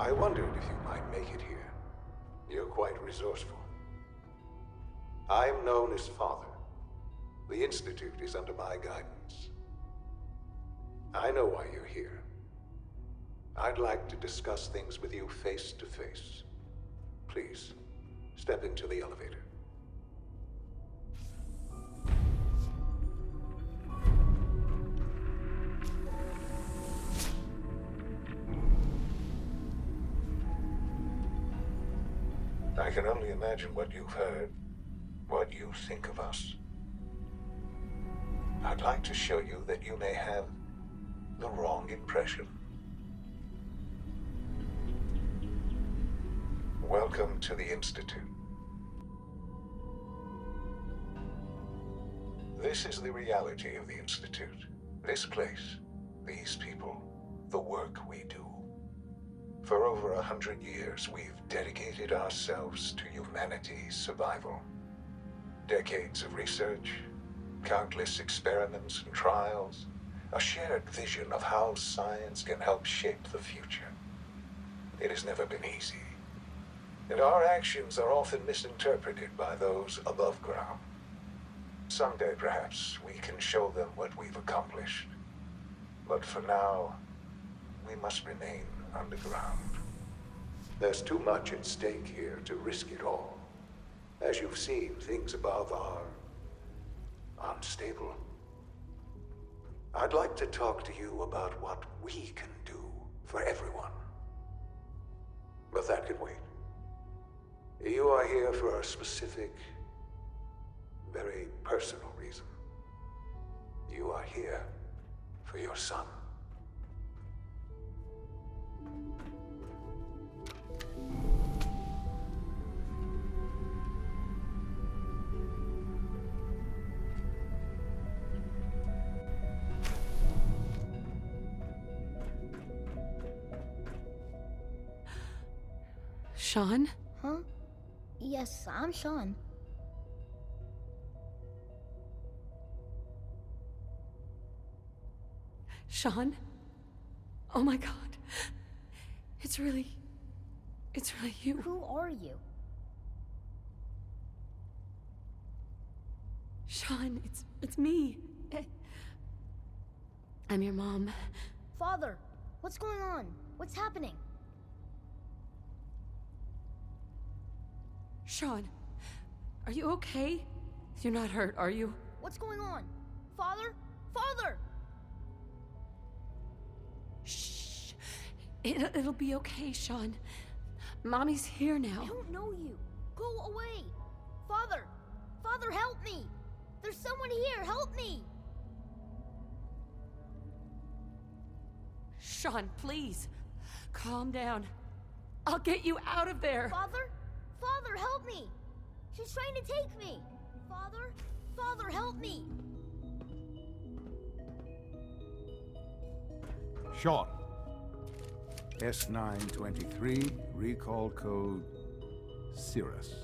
I wondered if you might make it here. You're quite resourceful. I'm known as Father. The Institute is under my guidance. I know why you're here. I'd like to discuss things with you face to face. Please, step into the elevator. I can only imagine what you've heard, what you think of us. I'd like to show you that you may have the wrong impression. Welcome to the Institute. This is the reality of the Institute. This place, these people, the work we do. For over 100 years, we've dedicated ourselves to humanity's survival. Decades of research, countless experiments and trials, a shared vision of how science can help shape the future. It has never been easy, and our actions are often misinterpreted by those above ground. Someday, perhaps, we can show them what we've accomplished. But for now, we must remain underground. There's too much at stake here to risk it all. As you've seen, things above are unstable. I'd like to talk to you about what we can do for everyone. But that can wait. You are here for a specific, very personal reason. You are here for your son. Sean? Huh? Yes, I'm Sean. Sean? Oh my god. It's really you. Who are you? Sean, it's me. I'm your mom. Father, what's going on? What's happening? Sean, are you okay? You're not hurt, are you? What's going on? Father? Father! Shh. It'll be okay, Sean. Mommy's here I now. don't know you. Go away. Father! Father, help me! There's someone here, help me! Sean, please. Calm down. I'll get you out of there. Father? Father, help me! She's trying to take me! Father? Father, help me! Sean. S923, recall code Cirrus.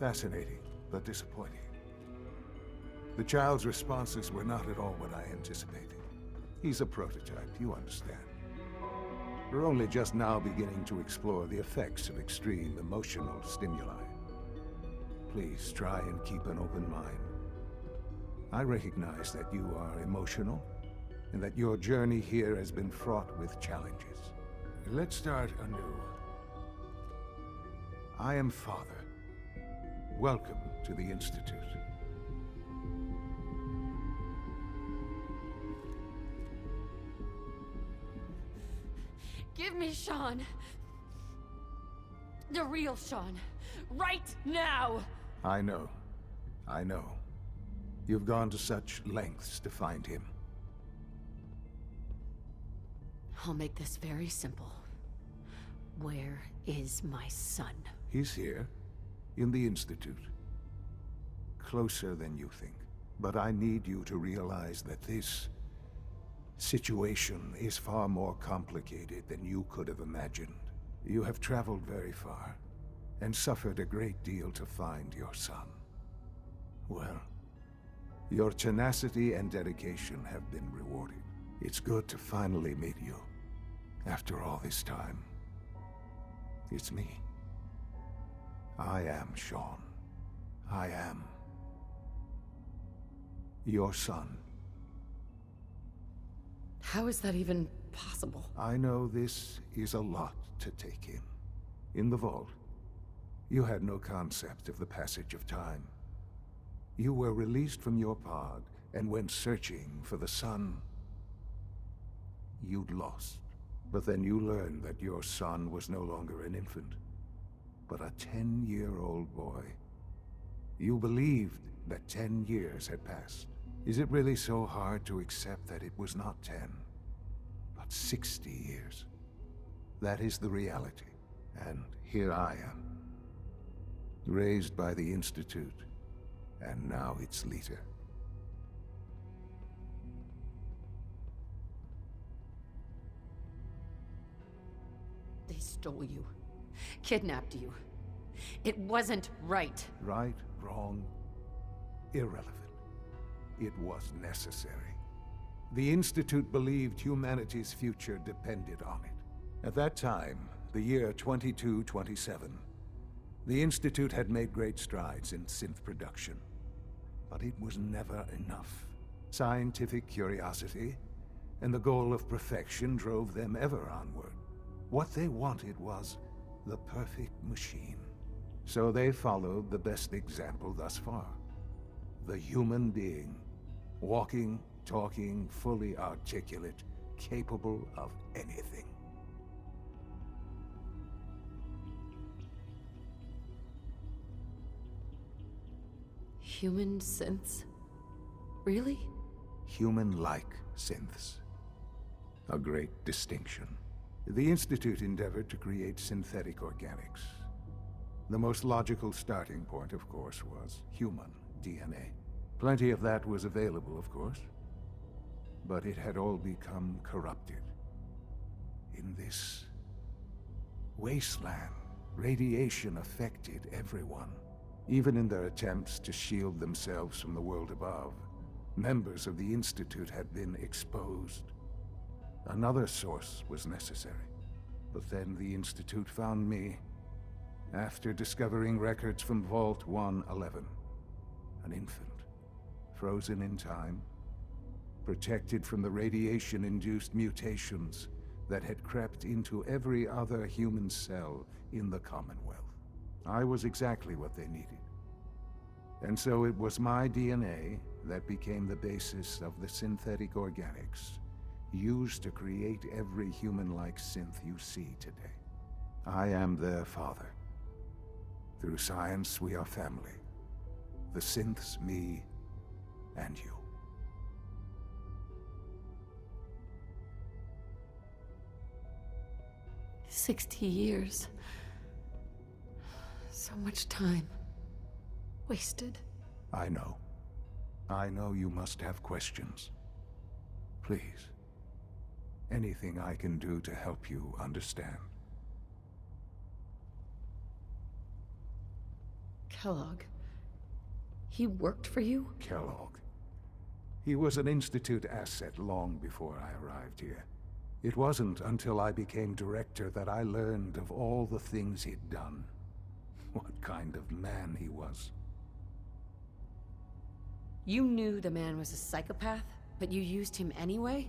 Fascinating, but disappointing. The child's responses were not at all what I anticipated. He's a prototype, you understand. We're only just now beginning to explore the effects of extreme emotional stimuli. Please try and keep an open mind. I recognize that you are emotional, and that your journey here has been fraught with challenges. Let's start anew. I am Father. Welcome to the Institute. Give me Sean. The real Sean. Right now! I know. I know. You've gone to such lengths to find him. I'll make this very simple. Where is my son? He's here, in the Institute. Closer than you think. But I need you to realize that this situation is far more complicated than you could have imagined. You have traveled very far, and suffered a great deal to find your son. Well, your tenacity and dedication have been rewarded. It's good to finally meet you. After all this time, it's me. I am Shaun. I am your son. How is that even possible? I know this is a lot to take in. In the vault, you had no concept of the passage of time. You were released from your pod and went searching for the son you'd lost. But then you learned that your son was no longer an infant, but a 10-year-old boy. You believed that 10 years had passed. Is it really so hard to accept that it was not 10, but 60 years? That is the reality, and here I am, raised by the Institute, and now its leader. They stole you. Kidnapped you. It wasn't right. Right, wrong, irrelevant. It was necessary. The Institute believed humanity's future depended on it. At that time, the year 2227, the Institute had made great strides in synth production. But it was never enough. Scientific curiosity and the goal of perfection drove them ever onward. What they wanted was the perfect machine. So they followed the best example thus far. The human being. Walking, talking, fully articulate, capable of anything. Human synths? Really? Human-like synths. A great distinction. The Institute endeavored to create synthetic organics. The most logical starting point, of course, was human DNA. Plenty of that was available, of course. But it had all become corrupted. In this wasteland, radiation affected everyone. Even in their attempts to shield themselves from the world above, members of the Institute had been exposed. Another source was necessary. But then the Institute found me, after discovering records from Vault 111. An infant, frozen in time, protected from the radiation-induced mutations that had crept into every other human cell in the Commonwealth. I was exactly what they needed. And so it was my DNA that became the basis of the synthetic organics used to create every human-like synth you see today. I am their father. Through science, we are family. The synths, me, and you. "60 years. So much time. Wasted." I know. I know you must have questions. Please. Anything I can do to help you understand. Kellogg. He worked for you? Kellogg. He was an Institute asset long before I arrived here. It wasn't until I became director that I learned of all the things he'd done. What kind of man he was. You knew the man was a psychopath, but you used him anyway?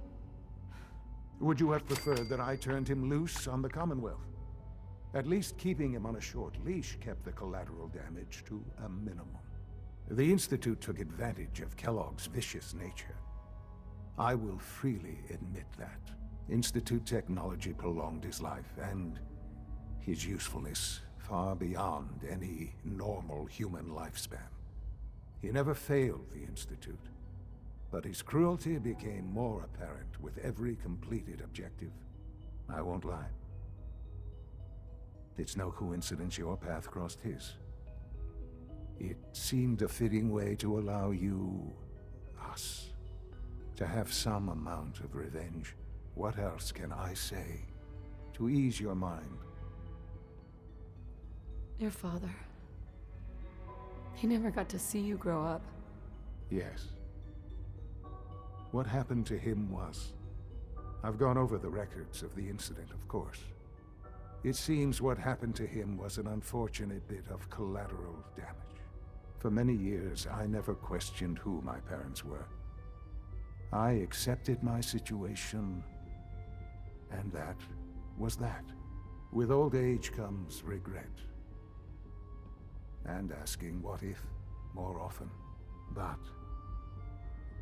Would you have preferred that I turned him loose on the Commonwealth? At least keeping him on a short leash kept the collateral damage to a minimum. The Institute took advantage of Kellogg's vicious nature. I will freely admit that. Institute technology prolonged his life, and his usefulness far beyond any normal human lifespan. He never failed the Institute, but his cruelty became more apparent with every completed objective. I won't lie. It's no coincidence your path crossed his. It seemed a fitting way to allow you, us, to have some amount of revenge. What else can I say to ease your mind? Your father. He never got to see you grow up. Yes. What happened to him was I've gone over the records of the incident, of course. It seems what happened to him was an unfortunate bit of collateral damage. For many years, I never questioned who my parents were. I accepted my situation, and that was that. With old age comes regret. And asking what if more often. But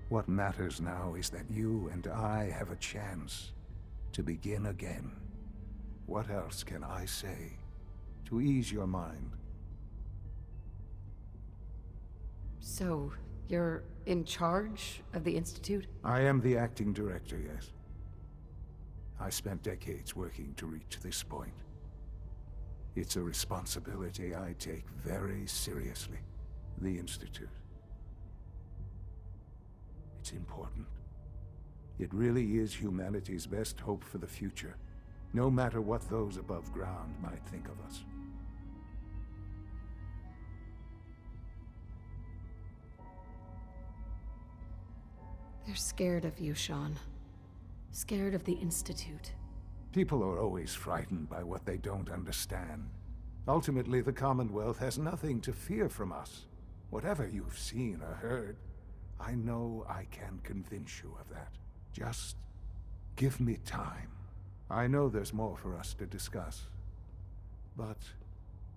what matters now is that you and I have a chance to begin again. What else can I say to ease your mind? So, you're in charge of the Institute? I am the acting director, yes. I spent decades working to reach this point. It's a responsibility I take very seriously. The Institute. It's important. It really is humanity's best hope for the future, no matter what those above ground might think of us. They're scared of you, Sean. Scared of the Institute. People are always frightened by what they don't understand. Ultimately, the Commonwealth has nothing to fear from us. Whatever you've seen or heard, I know I can convince you of that. Just give me time. I know there's more for us to discuss. But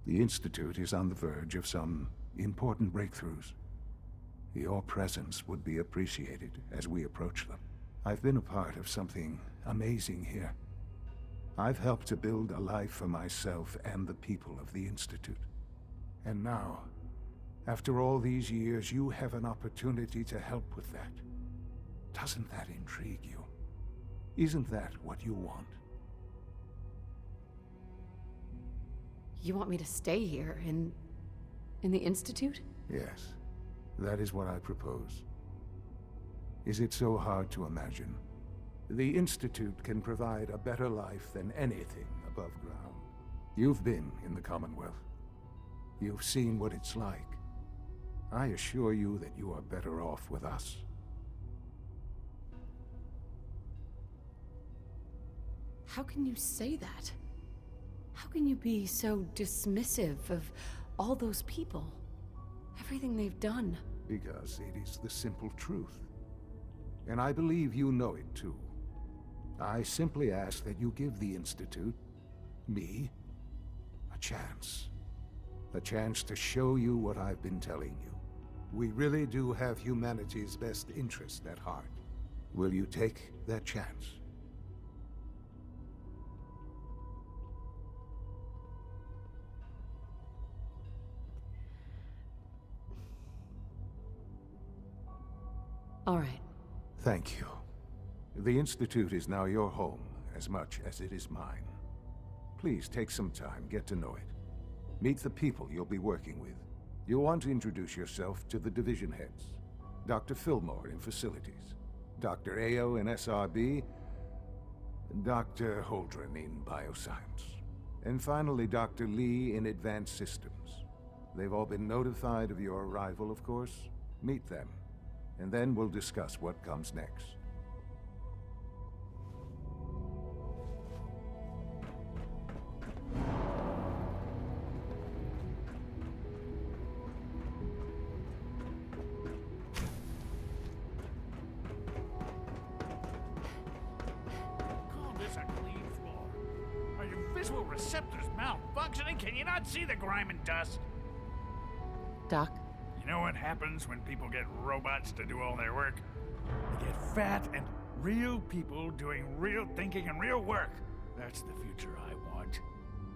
the Institute is on the verge of some important breakthroughs. Your presence would be appreciated as we approach them. I've been a part of something amazing here. I've helped to build a life for myself and the people of the Institute. And now, after all these years, you have an opportunity to help with that. Doesn't that intrigue you? Isn't that what you want? You want me to stay here, in the Institute? Yes, that is what I propose. Is it so hard to imagine? The Institute can provide a better life than anything above ground. You've been in the Commonwealth. You've seen what it's like. I assure you that you are better off with us. How can you say that? How can you be so dismissive of all those people? Everything they've done? Because it is the simple truth. And I believe you know it too. I simply ask that you give the Institute, me, a chance. A chance to show you what I've been telling you. We really do have humanity's best interest at heart. Will you take that chance? All right. Thank you. The Institute is now your home, as much as it is mine. Please take some time, get to know it. Meet the people you'll be working with. You'll want to introduce yourself to the division heads. Dr. Fillmore in Facilities, Dr. Ayo in SRB, Dr. Holdren in Bioscience, and finally Dr. Lee in Advanced Systems. They've all been notified of your arrival, of course. Meet them, and then we'll discuss what comes next. Visual receptors malfunctioning? Can you not see the grime and dust? Doc? You know what happens when people get robots to do all their work? They get fat and real people doing real thinking and real work. That's the future I want.